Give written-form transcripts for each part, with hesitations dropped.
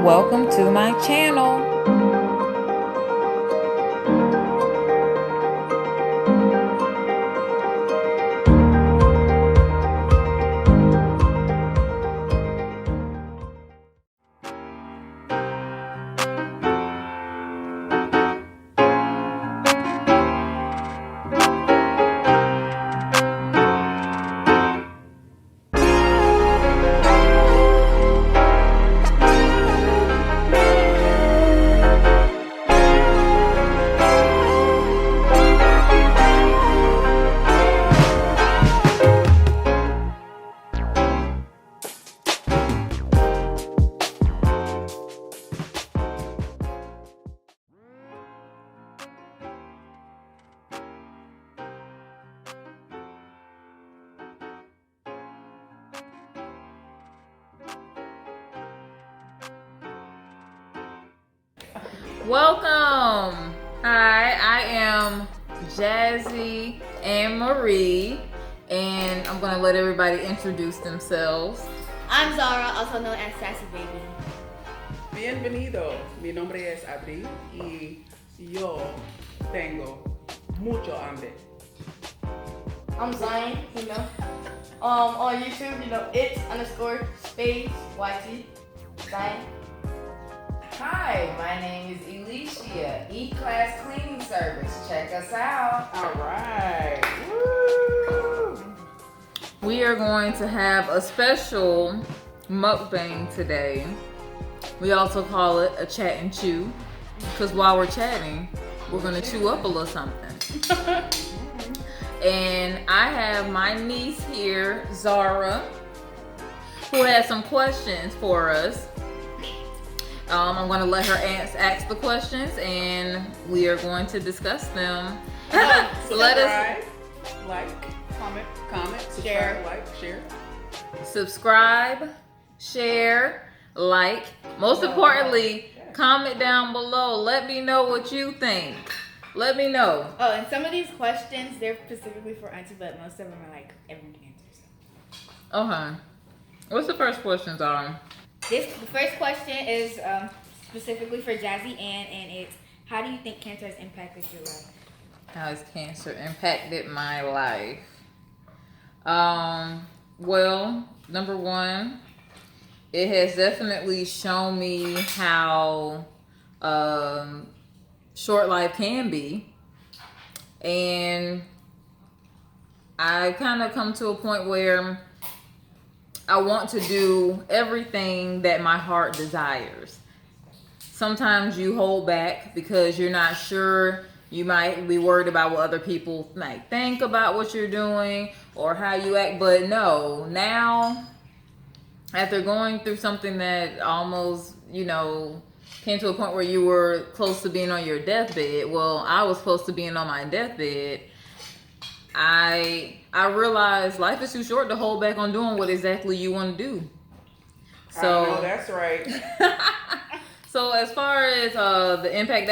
welcome to my channel. Welcome. Hi, I am Jazzy and Marie, and I'm gonna let everybody introduce themselves. I'm Zara, also known as Sassy Baby. Bienvenido. Mi nombre es Adri y yo tengo mucho hambre. I'm Zion, on YouTube, it's_space YT. Zion. Hi, my name is Alicia, E-Class Cleaning Service. Check us out. All right. Woo! We are going to have a special mukbang today. We also call it a chat and chew, because while we're chatting, we're going to chew up a little something. And I have my niece here, Zara, who has some questions for us. I'm going to let her ask the questions, and we are going to discuss them. Subscribe, like, comment, Share. Subscribe, share, like. Most importantly, comment down below. Let me know what you think. Let me know. Oh, and some of these questions, they're specifically for Auntie, but most of them are like everyone answers. Okay. What's the first question, Zara? The first question is specifically for Jazzy Ann, and it's, how do you think cancer has impacted your life? How has cancer impacted my life? Well, number one, it has definitely shown me how short life can be. And I kind of come to a point where I want to do everything that my heart desires. Sometimes you hold back because you're not sure. You might be worried about what other people might think about what you're doing or how you act. But no, now, after going through something that almost, came to a point where you were close to being on your deathbed. Well, I was close to being on my deathbed. I realized life is too short to hold back on doing what exactly you want to do. So I know that's right. So as far as the impact,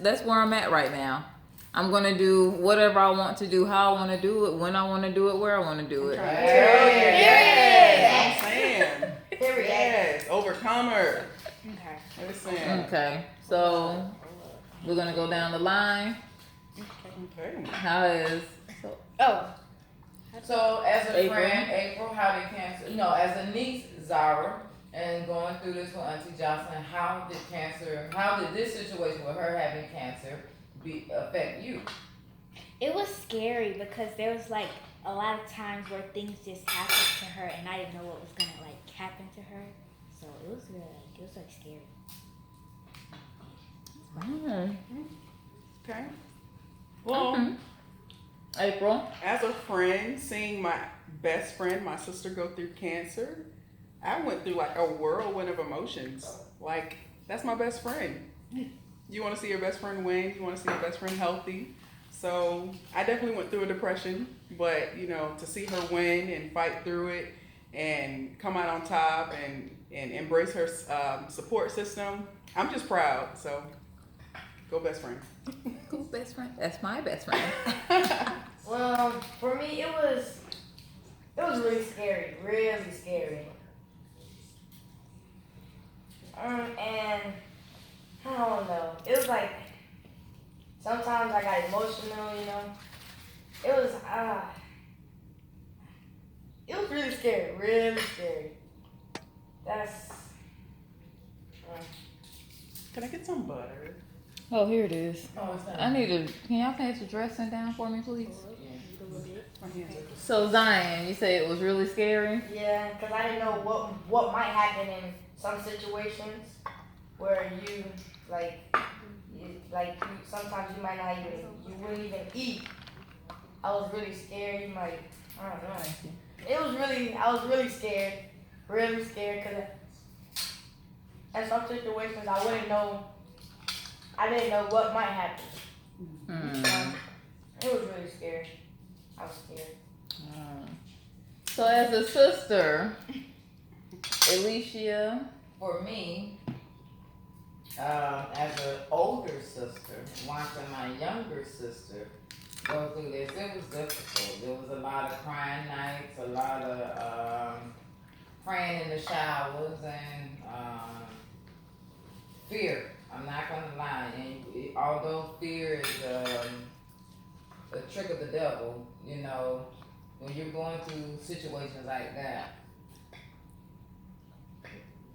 that's where I'm at right now. I'm gonna do whatever I want to do, how I want to do it, when I want to do it, where I want to do it. Yes. I'm saying. Yes, overcomer. Okay. Listen. Okay, so we're gonna go down the line. Okay. How is So as a April. friend, April, how did cancer, as a niece, Zara, and going through this with Auntie Jocelyn, how did this situation with her having cancer affect you? It was scary because there was like a lot of times where things just happened to her, and I didn't know what was gonna like happen to her. So it was scary. Okay. Well, April? as a friend, seeing my best friend, my sister, go through cancer, I went through like a whirlwind of emotions. Like, that's my best friend. You want to see your best friend win. You want to see your best friend healthy. So I definitely went through a depression, but to see her win and fight through it and come out on top and embrace her support system, I'm just proud. So go best friend. Go best friend. That's my best friend. Well, for me, it was really scary, really scary. And I don't know. It was like sometimes I got emotional, you know. It was really scary, really scary. That's Can I get some butter? Oh, here it is. Oh, it's not. I need to. Can y'all pass the dressing down for me, please? My hands are just. So Zion, you say it was really scary. yeah, because I didn't know what might happen in some situations where you sometimes you might not even you wouldn't even eat. I was really scared. You might I don't know. I was really scared, because in some situations I didn't know what might happen. It was really scary. I was scared. So as a sister, Alicia. For me, as an older sister, watching my younger sister go through this, it was difficult. There was a lot of crying nights, a lot of praying in the showers, and fear. I'm not gonna lie. And although fear is a trick of the devil, you know, when you're going through situations like that,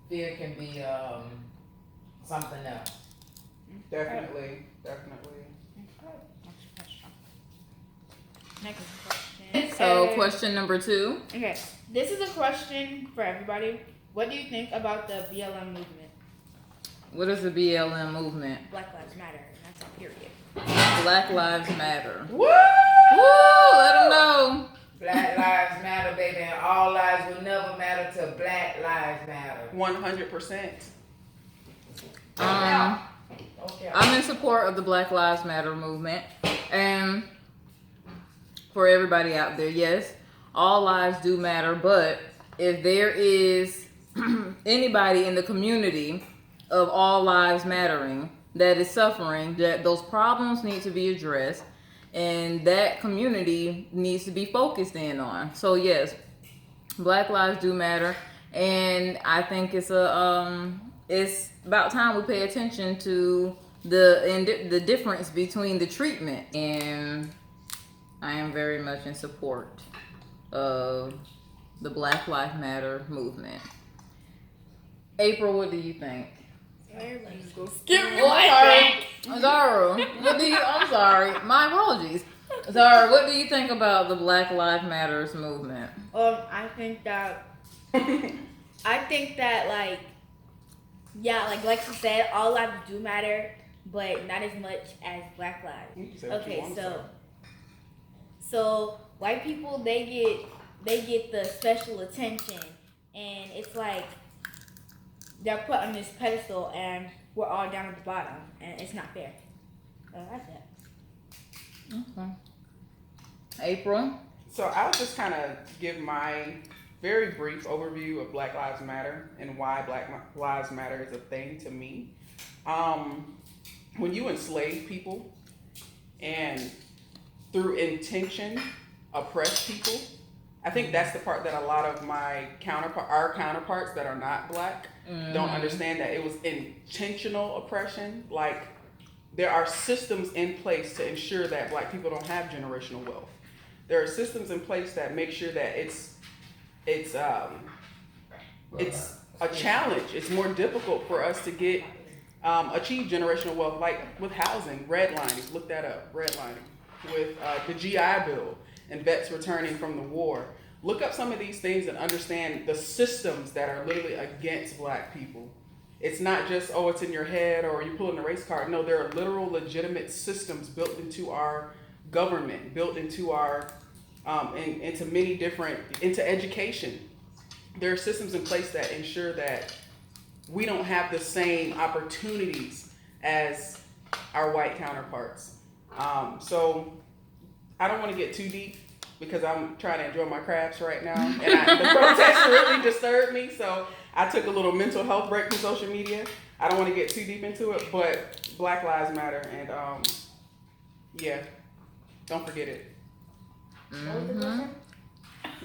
fear can be something else. Definitely. Next question. So question number 2. Okay, this is a question for everybody. What do you think about the BLM movement? What is the BLM movement? Black Lives Matter. That's a period. Black Lives Matter. Woo! Woo! Let them know. Black lives matter, baby, and all lives will never matter till Black lives matter. 100%. Okay. I'm in support of the Black Lives Matter movement. And for everybody out there, yes, all lives do matter. But if there is anybody in the community of all lives mattering that is suffering, that those problems need to be addressed, and that community needs to be focused in on. So yes, Black lives do matter, and I think it's about time we pay attention to the difference between the treatment. And I am very much in support of the Black Lives Matter movement. April, what do you think? Zara, I'm sorry. My apologies. Zara, what do you think about the Black Lives Matters movement? I think that like you said, all lives do matter, but not as much as Black lives. Okay, so white people they get the special attention, and it's like they're put on this pedestal, and we're all down at the bottom, and it's not fair. So that's it. Okay. April? So I'll just kind of give my very brief overview of Black Lives Matter and why Black Lives Matter is a thing to me. When you enslave people and through intention oppress people, I think that's the part that a lot of our counterparts that are not Black don't understand, that it was intentional oppression. Like, there are systems in place to ensure that Black people don't have generational wealth. There are systems in place that make sure that it's a challenge. It's more difficult for us to achieve generational wealth, like with housing, redlining. Look that up, redlining. With the GI Bill and vets returning from the war. Look up some of these things and understand the systems that are literally against Black people. It's not just, it's in your head or you pull in the race card. No, there are literal, legitimate systems built into our government, built into our, into education. There are systems in place that ensure that we don't have the same opportunities as our white counterparts. So I don't want to get too deep, because I'm trying to enjoy my crafts right now. And the protest really disturbed me, so I took a little mental health break from social media. I don't want to get too deep into it, but Black Lives Matter, and yeah, don't forget it.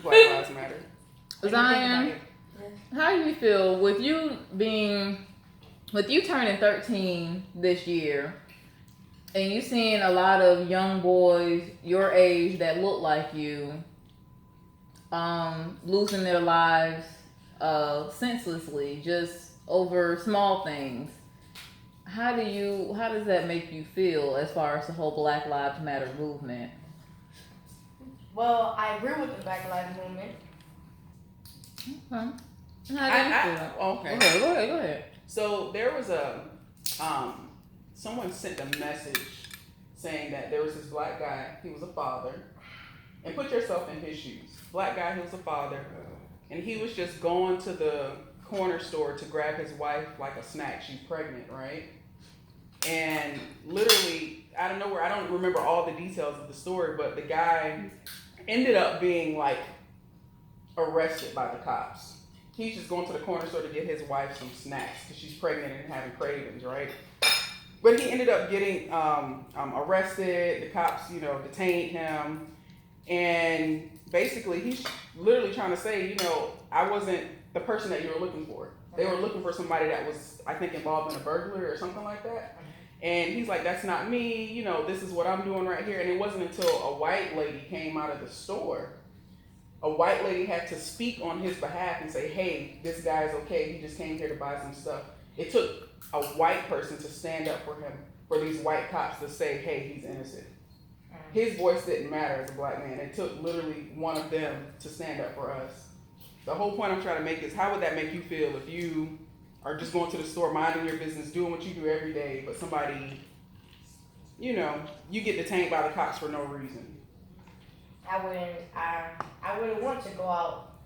Black Lives Matter. Zion, how do you feel with you being with you turning 13 this year, and you seeing a lot of young boys your age that look like you, losing their lives senselessly just over small things. How does that make you feel as far as the whole Black Lives Matter movement? Well, I agree with the Black Lives Movement. Okay. How do you feel? Okay. Go ahead. So there was someone sent a message saying that there was this black guy, he was a father, and put yourself in his shoes. Black guy, he was a father, and he was just going to the corner store to grab his wife like a snack. She's pregnant, right? And literally, out of nowhere, I don't remember all the details of the story, but the guy ended up being like arrested by the cops. He's just going to the corner store to get his wife some snacks because she's pregnant and having cravings, right? But he ended up getting arrested. The cops, detained him. And basically, he's literally trying to say, I wasn't the person that you were looking for. They were looking for somebody that was, I think, involved in a burglary or something like that. And he's like, that's not me. This is what I'm doing right here. And it wasn't until a white lady came out of the store. A white lady had to speak on his behalf and say, hey, this guy's okay. He just came here to buy some stuff. It took a white person to stand up for him, for these white cops to say, hey, he's innocent. His voice didn't matter as a black man. It took literally one of them to stand up for us. The whole point I'm trying to make is, how would that make you feel if you are just going to the store, minding your business, doing what you do every day, but somebody, you get detained by the cops for no reason? I wouldn't want to go out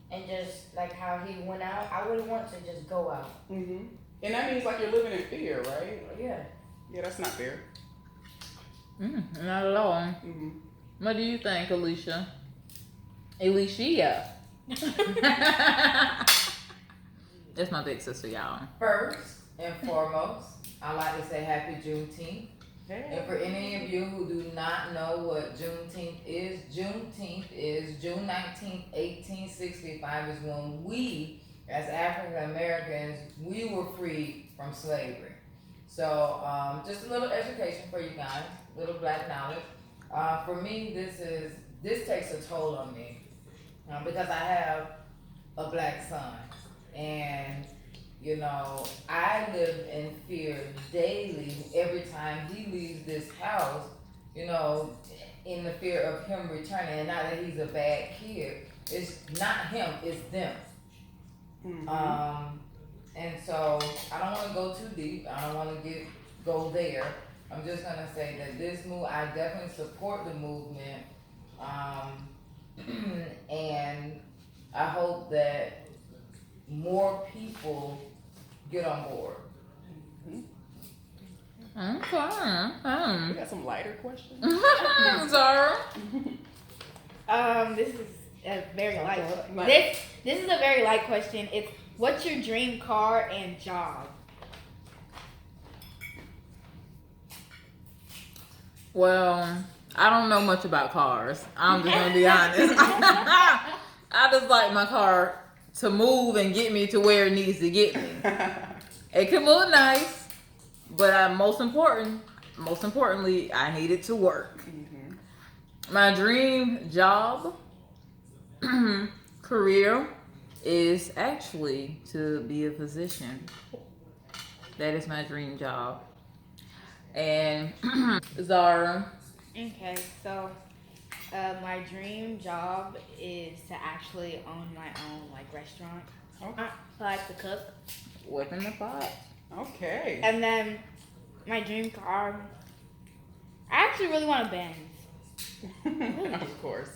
and just like how he went out. I wouldn't want to just go out. Mm-hmm. And that means like you're living in fear, right? Yeah. Yeah, that's not fair. Not at all. Mm-hmm. What do you think, Alicia? Alicia. That's my big sister, y'all. First and foremost, I like to say happy Juneteenth. And for any of you who do not know what Juneteenth is June 19th, 1865 is when we, as African Americans, we were freed from slavery. So just a little education for you guys, little black knowledge. For me, this takes a toll on me because I have a black son, and I live in fear daily every time he leaves this house, in the fear of him returning. And not that he's a bad kid. It's not him, it's them. Mm-hmm. And so I don't want to go too deep. I don't want to go there. I'm just going to say that this move, I definitely support the movement. And I hope that more people get on board. Okay. We got some lighter questions. Zara. This is a very light. This is a very light question. It's what's your dream car and job? Well, I don't know much about cars. I'm just gonna be honest. I just like my car to move and get me to where it needs to get me. It can look nice, but most importantly, I need it to work. Mm-hmm. My dream job, career, is actually to be a physician. That is my dream job. And Zara. Okay, so my dream job is to actually own my own restaurant. Okay. I like to cook. Whipping the pot. Okay. And then my dream car, I actually really want a Benz. Of course.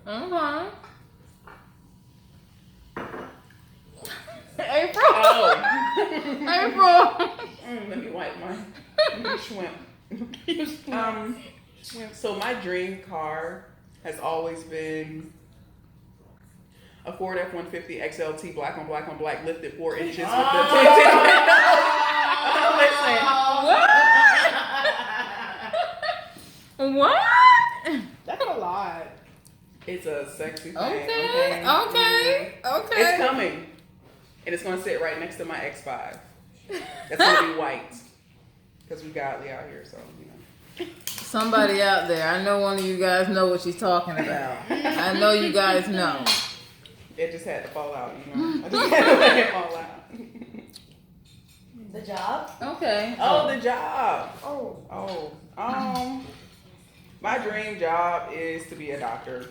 Okay. April. April. Let me wipe mine. Schwimp. So my dream car has always been a Ford F-150 XLT, black on black, lifted 4 inches with the tinted windows. Listen. What? That's a lot. It's a sexy thing. Okay. It's coming. And it's gonna sit right next to my X5. That's gonna be white. Because we godly out here, so you know. Somebody out there, I know one of you guys know what she's talking about. I know you guys know. It just had to fall out, you know. I just had to let it fall out. The job? Okay. Oh, the job. Oh. My dream job is to be a doctor.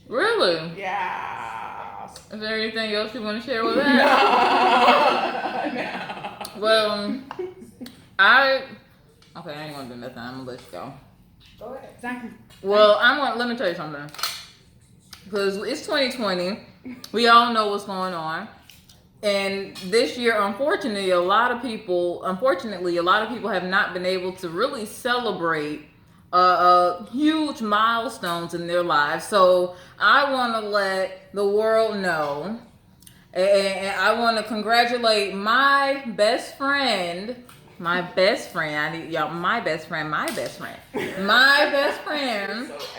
Really? Yeah. Is there anything else you want to share with that? No. Well, I ain't gonna do nothing. I'm gonna let you go. Go ahead. Well, let me tell you something. Because it's 2020. We all know what's going on. And this year, unfortunately, a lot of people have not been able to really celebrate huge milestones in their lives. So I want to let the world know, and I want to congratulate my best friend. My best friend. I need y'all. My best friend. My best friend So extra.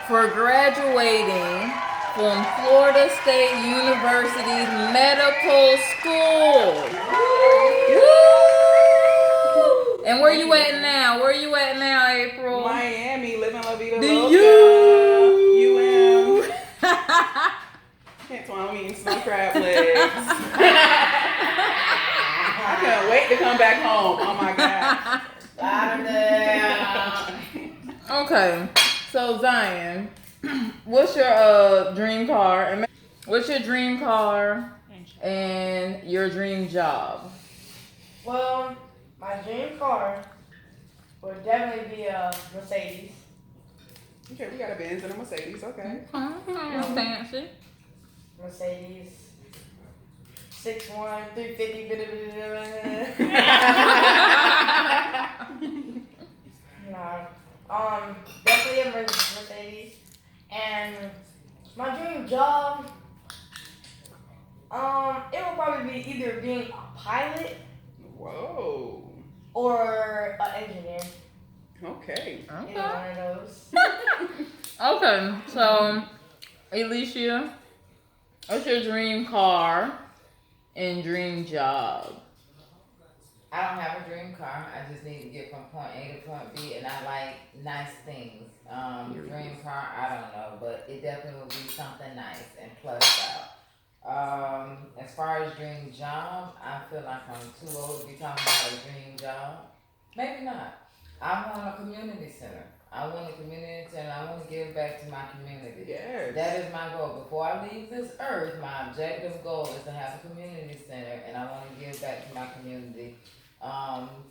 for graduating from Florida State University's medical school. Woo! And where you at now? Where you at now, April? Miami, living La Vida The Loca. U. Can't tell I'm eating snow crab legs. I can't wait to come back home. Oh my God. Okay, so Zion, what's your dream car? What's your dream car and your dream job? Well, my dream car would definitely be a Mercedes. Okay, we got a Benz and a Mercedes. Okay. Fancy. Mercedes 6'1", 350. No. Definitely a Mercedes. And my dream job, it will probably be either being a pilot Whoa. or an engineer. Okay. Either one of those. Okay, so Alicia, what's your dream car and dream job? I don't have a dream car. I just need to get from point A to point B, and I like nice things. Dream car, I don't know, but it definitely will be something nice and plush out. As far as dream job, I feel like I'm too old to be talking about a dream job. Maybe not. I want a community center. I want a community center. I want to give back to my community. Yes. That is my goal. Before I leave this earth, my objective goal is to have a community center, and I want to give back to my community.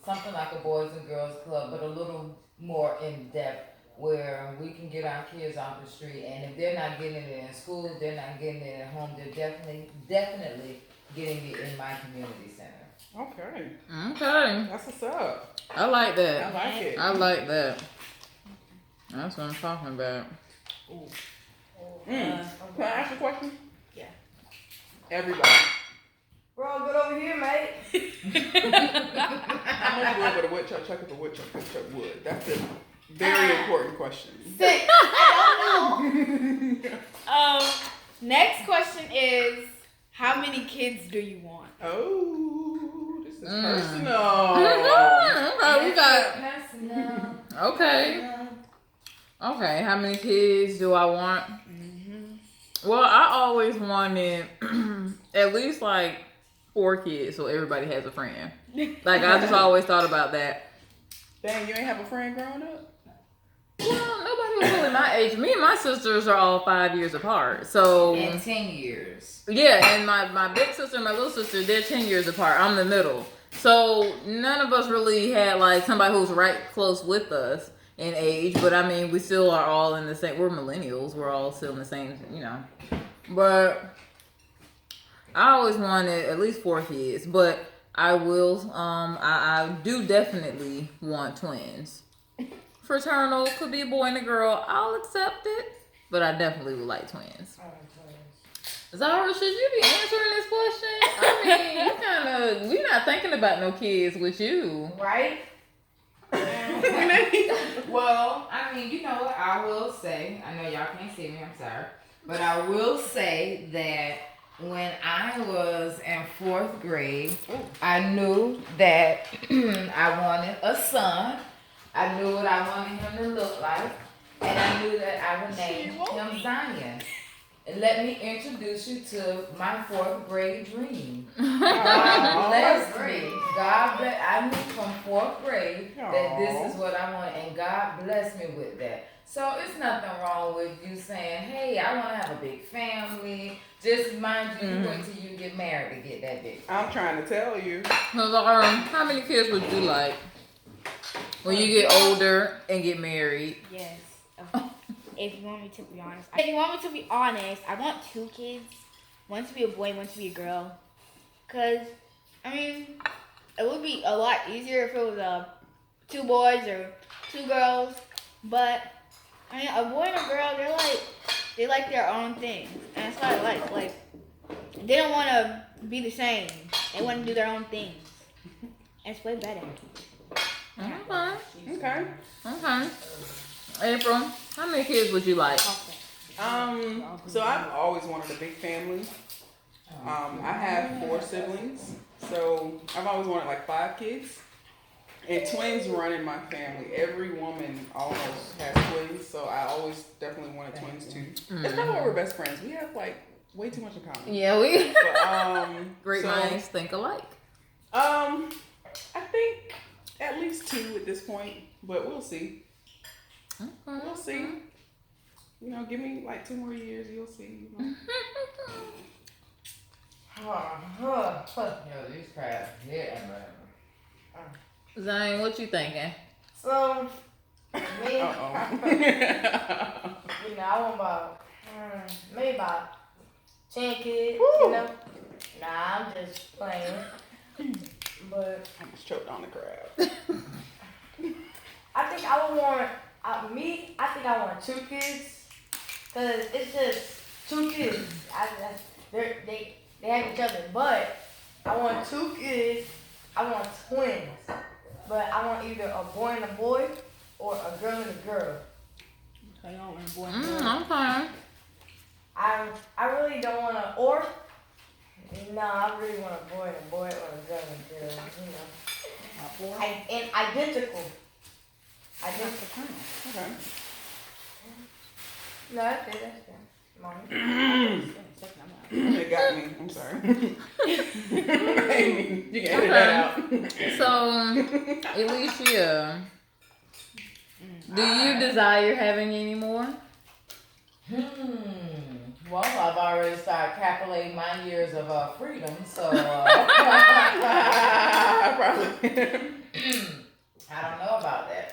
Something like a Boys and Girls Club, but a little more in depth, where we can get our kids off the street, and if they're not getting it in school, they're not getting it at home, they're definitely getting it in my community center. Okay. Okay, That's what's up. I like that. I like it. I like that. That's what I'm talking about. Can I ask a question? Yeah. Everybody. We're all good over here, mate. How much wood would a woodchuck chuck if a woodchuck would? That's a very important question. 6. I don't know. Next question is, how many kids do you want? Oh, this is personal. Okay, we got. Personal. Okay. Okay, how many kids do I want? Well, I always wanted at least like 4 kids, so everybody has a friend. Like I just always thought about that. Dang, you ain't have a friend growing up? Well, nobody was really my age. Me and my sisters are all 5 years apart. So In 10 years. yeah, and my big sister and my little sister, they're 10 years apart. I'm the middle. So none of us really had like somebody who's right close with us in age, but I mean we still are all in the same, we're millennials, we're all still in the same, you know. But I always wanted at least 4 kids, but I will I do definitely want twins. Fraternal, could be a boy and a girl, I'll accept it, but I definitely would like twins. Zara, should you be answering this question? I mean, you we're not thinking about no kids with you. Right? Well, I mean, you know what? I will say, I know y'all can't see me, I'm sorry. But I will say that when I was in 4th grade, I knew that I wanted a son. I knew what I wanted him to look like. And I knew that I would name him Zion. And let me introduce you to my 4th grade dream. God blessed me. God bless. I knew from 4th grade that this is what I want, and God blessed me with that. So it's nothing wrong with you saying, "Hey, I want to have a big family." Just mind you, you wait till you get married to get that big. I'm trying to tell you. So, Laura, how many kids would you like when you get older and get married? Yes. If you want me to be honest, I want 2 kids. One to be a boy, one to be a girl. Cause, I mean, it would be a lot easier if it was 2 boys or 2 girls. But I mean, a boy and a girl, they like their own things, and that's what I like. Like, they don't want to be the same. They want to do their own things. And it's way better. Okay. April, how many kids would you like? So I've always wanted a big family. I have 4 siblings, so I've always wanted like 5 kids. And twins run in my family. Every woman almost has twins, so I always definitely wanted twins too. It's not why we're best friends. We have like way too much in common. Yeah, we. But, Great minds think alike. I think at least 2 at this point, but we'll see. We'll see. You know, give me like 2 more years, you'll see. You know. Yo, these crabs, yeah, man. Zane, what you thinking? So, me, you know, I want about, maybe about 10 kids, you know. Nah, I'm just playing. But I just choked on the crab. I think I would want, I think I want 2 kids. Because it's just 2 kids. They have each other. But I want 2 kids. I want twins. But I want either a boy and a boy or a girl and a girl. Okay, y'all want a boy and a girl. Okay. I really don't want to, or, no, I really want a boy and a boy or a girl and a girl, you know. And identical. Okay. No, that's good. Mommy. It got me. I'm sorry. Amy, you can edit that out. So, Alicia, do you desire having any more? Well, I've already started calculating my years of freedom, so Probably. I don't know about that.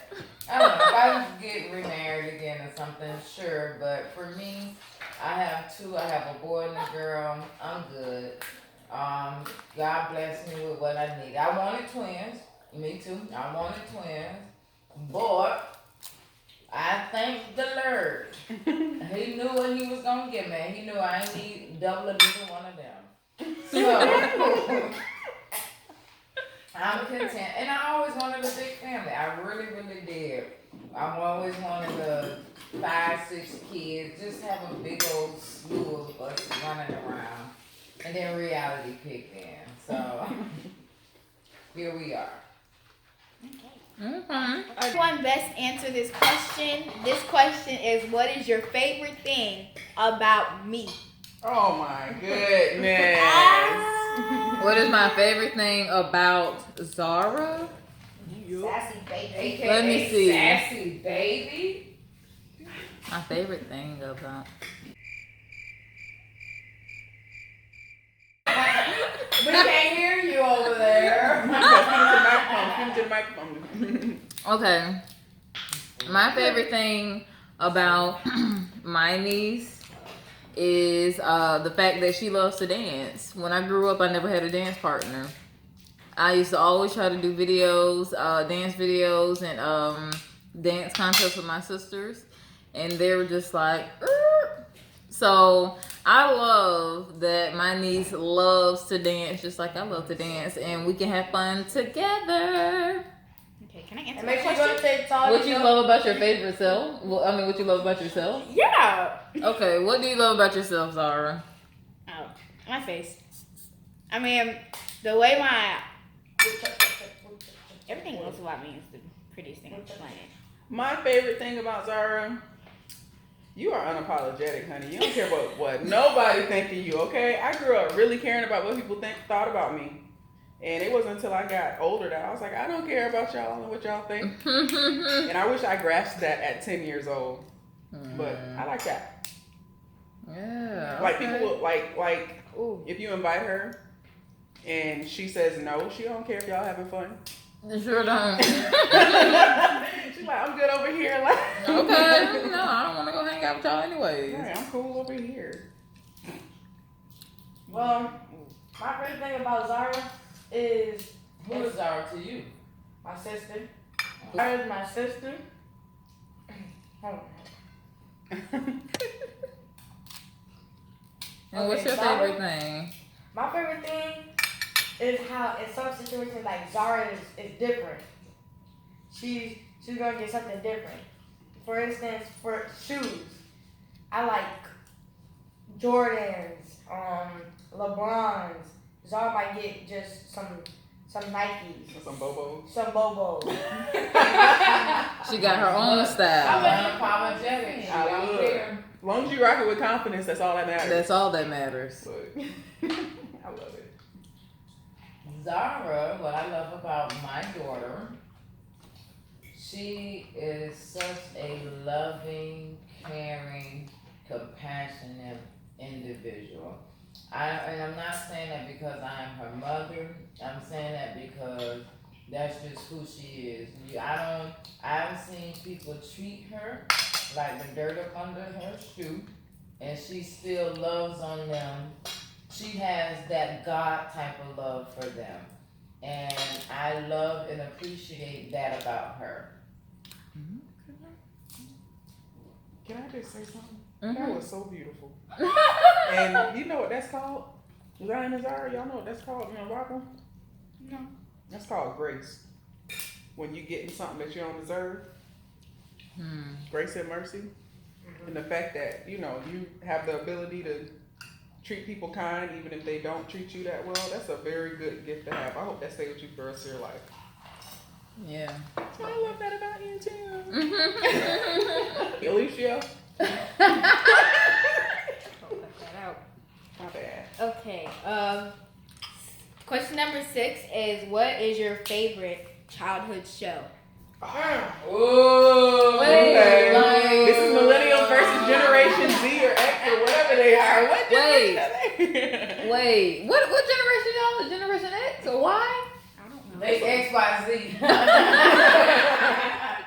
I don't know. If I was to get remarried again or something, sure. But for me, I have 2. I have a boy and a girl. I'm good. God bless me with what I need. I wanted twins. Me too. I wanted twins. But I thank the Lord. He knew what he was going to give me. He knew I ain't need double or neither one of them. So I'm content. And I always wanted a big family. I really, really did. I've always wanted 5, 6 kids. Just have a big old slew of us running around. And then reality kicked in. So here we are. Everyone best answer this question. This question is, what is your favorite thing about me? Oh my goodness. What is my favorite thing about Zara? Sassy baby. Let me see. Sassy baby. My favorite thing about. We can't hear you over there. Come to the microphone. Okay. My favorite thing about my niece is the fact that she loves to dance. When I grew up, I never had a dance partner. I used to always try to do videos, dance videos, and dance contests with my sisters, and they were just like, "Er." So I love that my niece loves to dance just like I love to dance, and we can have fun together. Okay, can I answer And that make sure you question? go to TikTok. What you love about your favorite self? Well, I mean, what you love about yourself? Yeah. Okay, what do you love about yourself, Zara? Oh, My face. I mean, the way everything else about me is the prettiest thing on the planet. My favorite thing about Zara, you are unapologetic, honey. You don't care about what nobody think of you, okay? I grew up really caring about what people thought about me. And it wasn't until I got older that I was like, I don't care about y'all and what y'all think. And I wish I grasped that at 10 years old. But I like that. Yeah. Like okay. people like if you invite her and she says no, she don't care if y'all having fun. You sure don't. She's like, I'm good over here. Like, Okay. No, I don't want to go hang out with y'all anyways. Right, I'm cool over here. Well, my favorite thing about Zara is Who is Zara to you? my sister. Zara is my sister. Hold on. And what's Okay, your Zara? favorite thing? My favorite thing is how in some situations like Zara is different. She's gonna get something different. For instance, for shoes, I like Jordans, LeBrons. Zara might get just some Nikes, Some Bobos. some Bobos. She got her own style. I'm unapologetic. She I don't would. care. As long as you rock it with confidence, that's all that matters. That's all that matters. But I love it. Zara, what I love about my daughter, she is such a loving, caring, compassionate individual. And I'm not saying that because I am her mother. I'm saying that because that's just who she is. I haven't seen people treat her like the dirt up under her shoe, and she still loves on them. She has that God type of love for them, and I love and appreciate that about her. Can I just say something? Mhm. That was so beautiful. And you know what that's called? Zion and Zara, y'all know what that's called? You know, Rocco? No. That's called grace. When you getting something that you don't deserve. Grace and mercy. And the fact that, you know, you have the ability to treat people kind even if they don't treat you that well, that's a very good gift to have. I hope that stays with you for the rest of your life. Yeah. I love that about you too. Alicia? Cut that out. My bad. Okay. Question number 6 is, what is your favorite childhood show? Ooh, Okay. like- This is millennial versus Generation Z or X or whatever they are. What Wait. generation are they? Wait, what generation y'all? Is Generation X or Y? I don't know. They XYZ.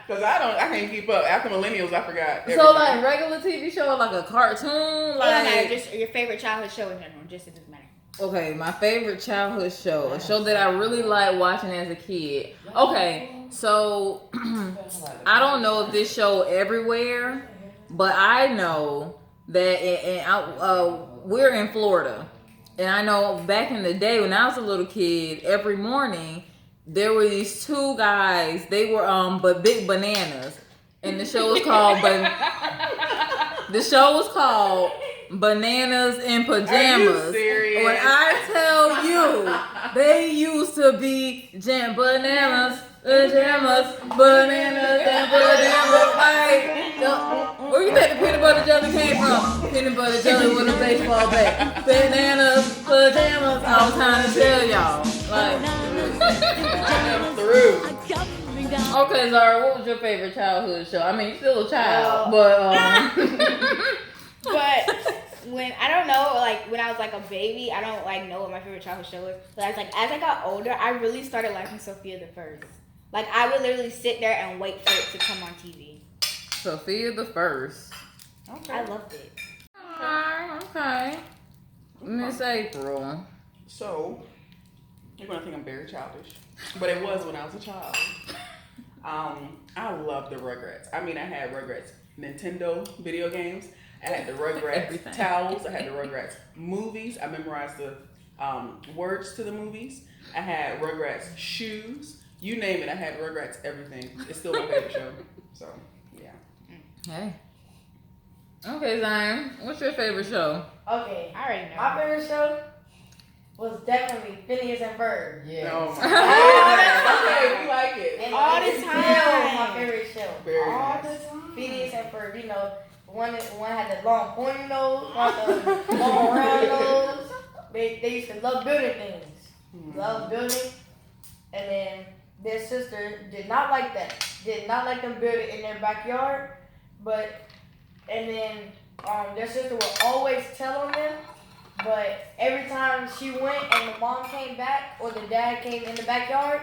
Because I can't keep up. After millennials, I forgot. So everything. like regular TV show, like a cartoon, like No, just your favorite childhood show in general. Just it doesn't matter. okay, my favorite childhood show, a show that I really liked watching as a kid. Okay, so I don't know if this show everywhere, but I know that we're in Florida, and I know back in the day when I was a little kid, every morning there were these two guys. They were but big bananas, and the show was called Bananas in Pajamas. Are you serious? When I tell you, they used to be bananas, pajamas, bananas and pajamas. Like, where you think the peanut butter jelly came from? Peanut butter jelly with a baseball bat. Bananas, pajamas. I was trying to tell y'all. Like, Through. okay, Zara, what was your favorite childhood show? I mean, you're still a child, But when I don't know, like when I was like a baby, I don't like know what my favorite childhood show was. But as I got older, I really started liking Sophia the First. Like I would literally sit there and wait for it to come on TV. Sophia the First. Okay. I loved it. Okay. Miss April. So, you're going to think I'm very childish. But it was when I was a child. I love the Rugrats. I mean, I had Rugrats Nintendo video games. I had the Rugrats Everything. towels. I had the Rugrats movies. I memorized the words to the movies. I had Rugrats shoes. You name it, I had Rugrats everything. It's still my favorite show. So, yeah. Hey. Okay, Zion. What's your favorite show? Okay, I already know. my favorite show was definitely Phineas and Ferb. Yeah. Oh my Ah, goodness. Okay, we like it. And All the it's time. still my favorite show. Very All nice. the time. Phineas and Ferb, you know, one had the long pointy nose, one had the long round nose. They used to love building things. Love building. And then their sister did not like that. Did not like them build it in their backyard. And then their sister would always tell on them. But every time she went and the mom came back or the dad came in the backyard,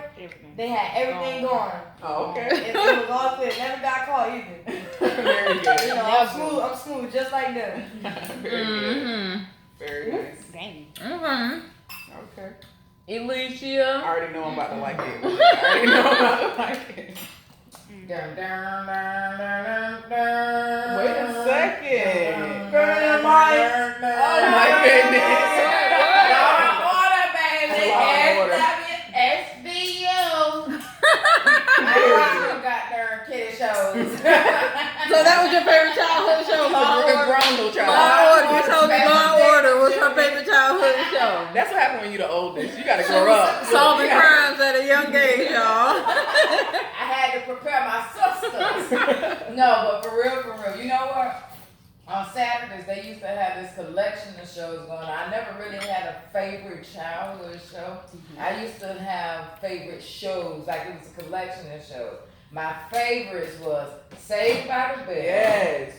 they had everything gone. Oh, okay. It was all clear. Never got caught either. Very You good. know, I'm smooth just like them. Very good. Very nice. Dang. Okay. I Alicia. already know I'm about to like it. I already know I'm about to like it. Dun, dun, dun, dun, dun, dun. Wait a second. Girl, Mike. Oh my goodness. Law and Order, baby. Law and Order. SBU. I watch some goddamn kiddie shows. So that was your favorite childhood show? Law and The Order. Grundle child. Law and Order. You told me Law and Order was her favorite childhood show. That's what happened when you're the oldest. You gotta grow up. Solving crimes at a young age, y'all. I had to prepare my sisters. No, but for real, you know what? On Saturdays, they used to have this collection of shows going on. I never really had a favorite childhood show. I used to have favorite shows, like it was a collection of shows. My favorites was Saved by the Bell, Yes.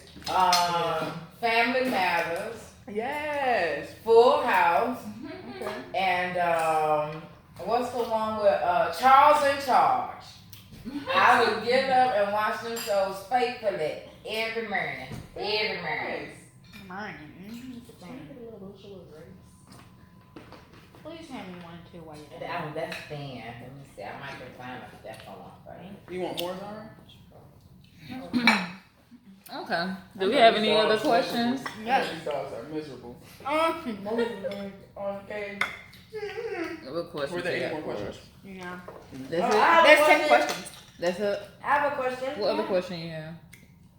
Family Matters, Yes. Full House, Okay. and what's the one with Charles in Charge? I would get up and watch them shows faithfully every morning. Every morning. Mine. Please hand me one too while you're at it. That's thin. Let me see. I might can find a definite one for you. You want more, Zara? Okay. Do we have any other questions? These dogs are miserable. Okay. What questions? Were there you any got more for questions? us? Yeah. That's There's 10 it? questions. That's it? I have a question. What other question you have?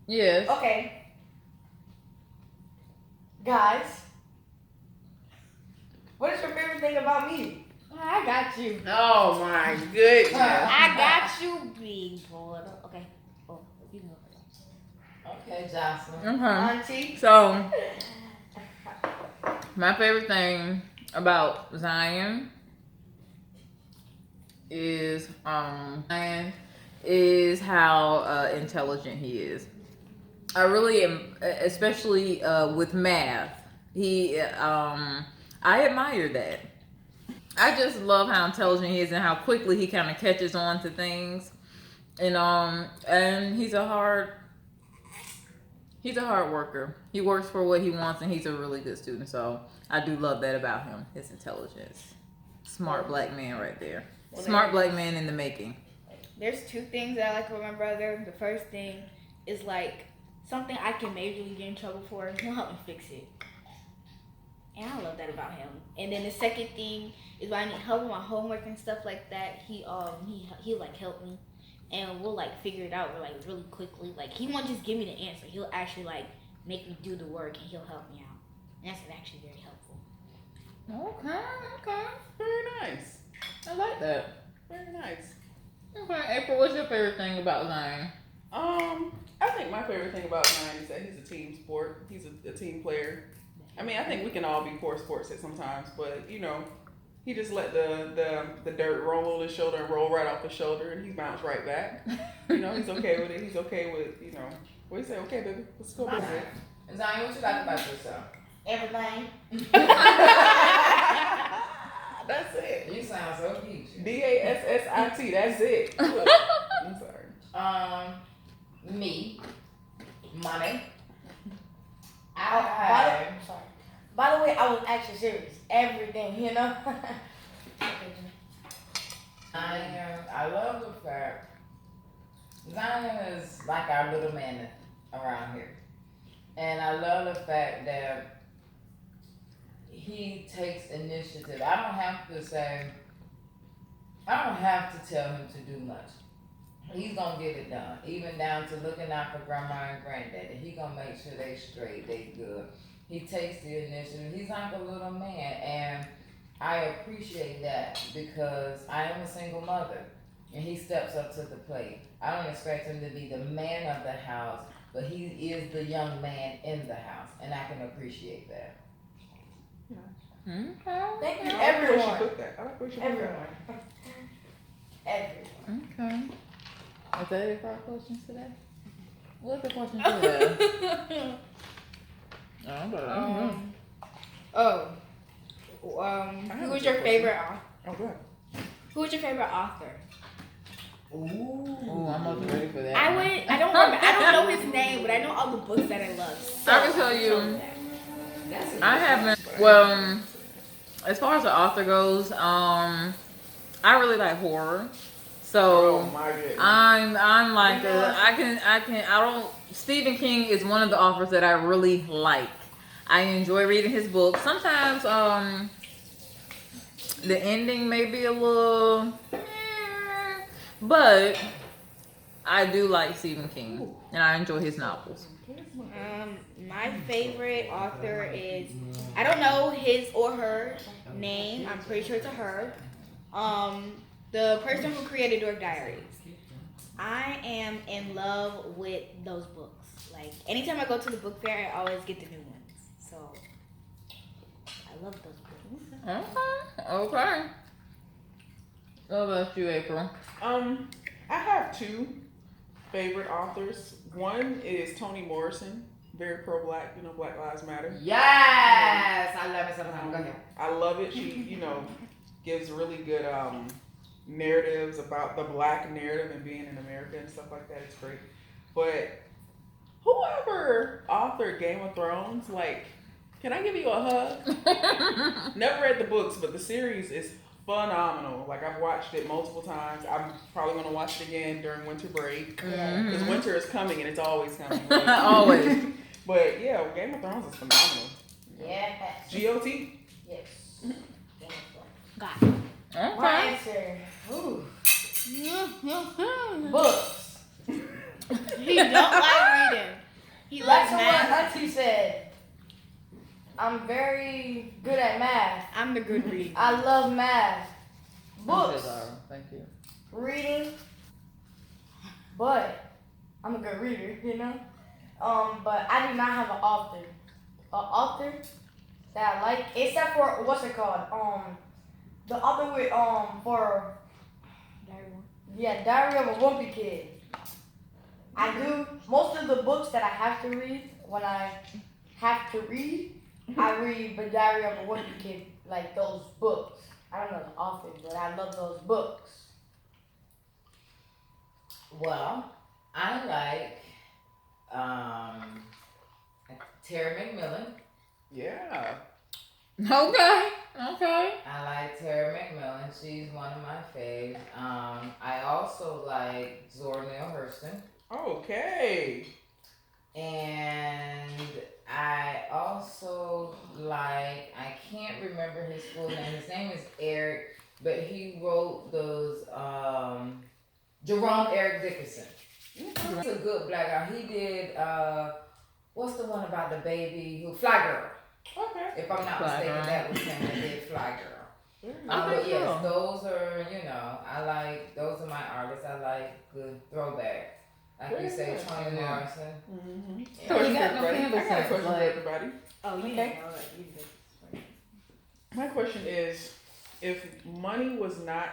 Yes. Okay. Guys, what is your favorite thing about me? I got you. Oh my goodness. I got you, big boy. Okay. Oh, you can go first. Okay, Jocelyn. Okay. Auntie? So, my favorite thing about Zion is how intelligent he is. I really am, especially with math. I admire that. I just love how intelligent he is and how quickly he kind of catches on to things. And he's a hard worker. He works for what he wants, and he's a really good student. So I do love that about him, his intelligence. Smart black man right there. Smart black man in the making. There's two things that I like about my brother. The first thing is like something I can majorly get in trouble for. He'll help me fix it. And I love that about him. And then the second thing is when I need help with my homework and stuff like that, he'll like help me. And we'll like figure it out like really quickly. Like he won't just give me the answer. He'll actually like make me do the work and he'll help me out. And that's actually very helpful. Okay. Very nice. I like that. Very nice. Okay, April, what's your favorite thing about Zion? I think my favorite thing about Zion is that he's a team sport. He's a team player. I mean, I think we can all be poor sports at sometimes, but you know, he just let the dirt roll on his shoulder and roll right off his shoulder, and he bounced right back. You know, he's okay with it. He's okay with, you know, what do you say? Okay, baby, let's go, baby. Zion, what you like about yourself? Everything. That's it. You sound so peachy. DASSIT. That's it. I'm sorry. Me, money. By the way, I was actually serious. Everything, you know. I love the fact Zion is like our little man around here, and I love the fact that he takes initiative. I don't have to tell him to do much. He's gonna get it done, even down to looking out for grandma and granddaddy. He gonna make sure they straight, they good. He takes the initiative. He's like a little man, and I appreciate that because I am a single mother and he steps up to the plate. I don't expect him to be the man of the house, but he is the young man in the house, and I can appreciate that. Okay. Thank you, I like where she everyone. put that. I like where she put Everyone. Everyone. Okay. Is that it for our questions today? What's the question today? Who was your favorite? Oh, good. Who was your favorite author? Ooh, I'm not ready for that. I don't remember. I don't know his name, but I know all the books that I love. So I can tell you. That's a I haven't. Well, as far as the author goes, I really like horror. So Oh my goodness. I'm like I don't. Stephen King is one of the authors that I really like. I enjoy reading his books. Sometimes the ending may be a little, but I do like Stephen King and I enjoy his novels. My favorite author is, I don't know his or her name. I'm pretty sure it's a her. The person who created Dork Diaries. I am in love with those books. Like anytime I go to the book fair, I always get the new ones. So I love those books. Okay. What about you, April? I have two favorite authors. One is Toni Morrison, very pro-black. You know, Black Lives Matter. Yes, I love it sometimes. Go ahead. I love it. She, gives really good narratives about the black narrative and being in America and stuff like that. It's great. But whoever authored Game of Thrones, like, can I give you a hug? Never read the books, but the series is phenomenal. Like, I've watched it multiple times. I'm probably going to watch it again during winter break. Because winter is coming and it's always coming. Right? Always. But yeah, Game of Thrones is phenomenal. Yeah. GOT? Yes. Got it. My Okay. answer. Ooh. He Books. don't like reading. He likes That's what math. Auntie said. I'm very good at math. I'm the good reader. I love math. Books. Thank you. Reading. But I'm a good reader, But I do not have an author. An author that I like, except for what's it called? The author with for Diary of a Wimpy Kid. I do most of the books that I have to read. When I have to read, I read the Diary of a Wimpy Kid, like those books. I don't know the author, but I love those books. Well, I like Terry McMillan. Yeah. Okay. I like Terry McMillan. She's one of my faves. I also like Zora Neale Hurston. Okay. And I also like, I can't remember his full name. His name is Eric, but he wrote those, Jerome Eric Dickinson. He's a good black guy. He did, what's the one about the baby who, Fly Girl. Okay. If I'm not Fly mistaken, Girl. that was him that did Fly Girl. Okay, But yes, cool. those are, I like, those are my artists. I like good throwback. Like you say, Toni Morrison. Mm-hmm. So you got no I candle got a scents, question for like- everybody. Oh, you Okay. know. My question is, if money was not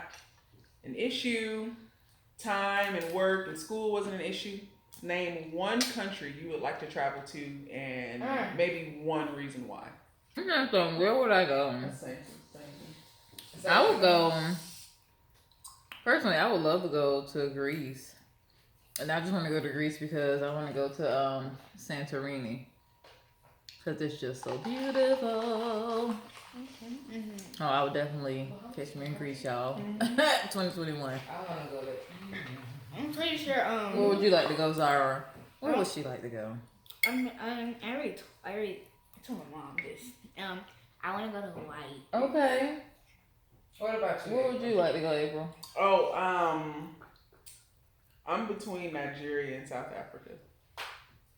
an issue, time and work and school wasn't an issue, name one country you would like to travel to and maybe one reason why. Where would I go? Same. I would go. Personally, I would love to go to Greece, and I just want to go to Greece because I want to go to Santorini because it's just so beautiful. Oh, I would definitely catch me in Greece, y'all. 2021. I want to go to. I'm pretty sure. Where would you like to go, Zara? Where would she like to go? I already told my mom this. I want to go to Hawaii. Okay. What about you? Where would you like to go, April? Oh, I'm between Nigeria and South Africa.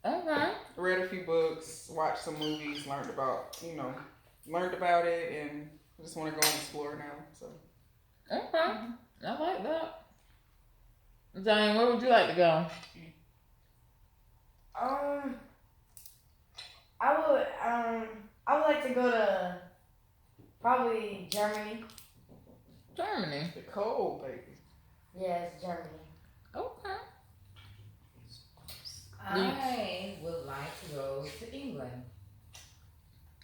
Okay. Read a few books, watched some movies, learned about it, and I just want to go and explore now. So. Okay. I like that. Diane, where would you like to go? I would like to go to probably Germany. Germany. The cold, baby. Yes, Germany. Okay. I would like to go to England.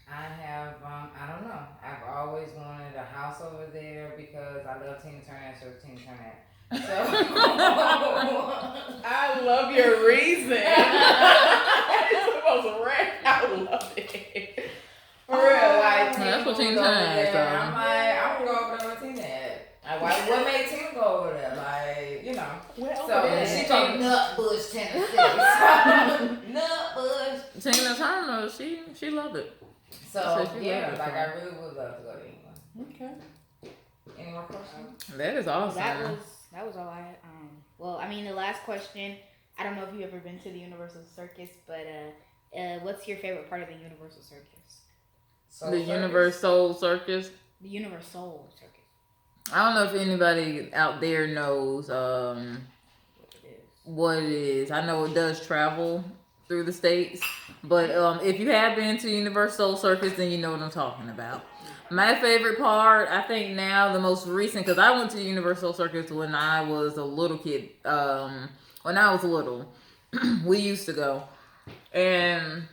I have, I don't know. I've always wanted a house over there because I love Tina Turner, so Tina Turner. So I love your reason. It's the most rare. I love it. for real, like That's what Tina Tina Turner over is, there. so. I'm like, I want to go over there with Tina at. Like, what made Tina go over there? Like, you know. Well, So yeah. she from Nutbush, Tennessee. So, Nutbush. Tina Turner, she loved it. So she yeah, loved it, like so. I really would love to go to England. Okay. Any more questions? That is awesome. That was all I had. Well, I mean, the last question. I don't know if you've ever been to the Universal Circus, but what's your favorite part of the Universal Circus? The Universal Circus. The Universal Circus. I don't know if anybody out there knows what it is. I know it does travel through the states, but if you have been to Universal Circus, then you know what I'm talking about. My favorite part, I think now the most recent, because I went to Universal Circus when I was a little kid. When I was little, we used to go, and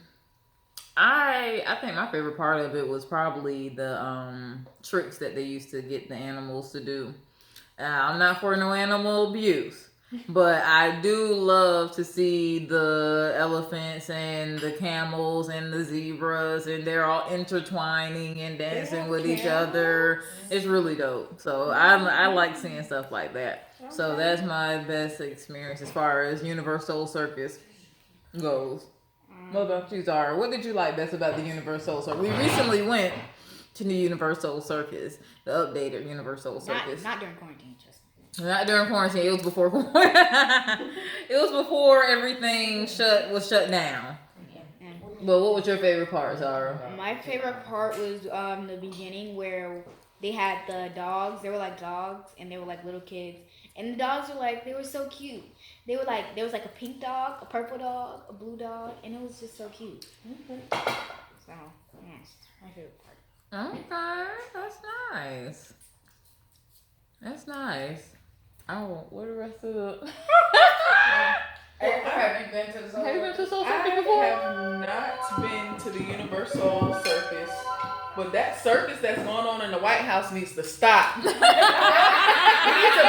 I think my favorite part of it was probably the tricks that they used to get the animals to do. I'm not for no animal abuse, but I do love to see the elephants and the camels and the zebras, and they're all intertwining and dancing with each other. It's really dope. So I like seeing stuff like that. So that's my best experience as far as Universal Circus goes. What about you, Zara? What did you like best about the Universal Circus? We recently went to the Universal Circus, the updated Universal Circus. Not during quarantine, just. Not during quarantine. It was before. It was before everything was shut down. But what was your favorite part, Zara? My favorite part was the beginning where they had the dogs. They were like dogs, and they were like little kids. And the dogs were like, they were so cute. They were like, there was like a pink dog, a purple dog, a blue dog, and it was just so cute. So, yes, my favorite part. Okay, that's nice. That's nice. Oh, what the rest of the... Have you been to the Soul Have you been to Soul I Circus before? have not been to the Universal Circus, but that circus that's going on in the White House needs to stop. We need to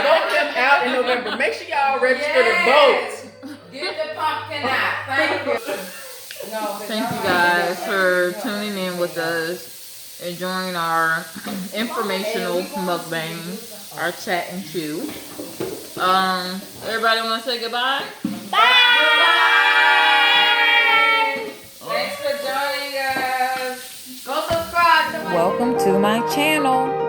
vote them out in November. Make sure y'all register to vote. Get the pumpkin out. Thank you. Thank you guys for tuning in with us, enjoying our informational mukbang, our chat and chew. Everybody want to say goodbye? Bye. Thanks for joining us. Go subscribe to my Welcome to my channel.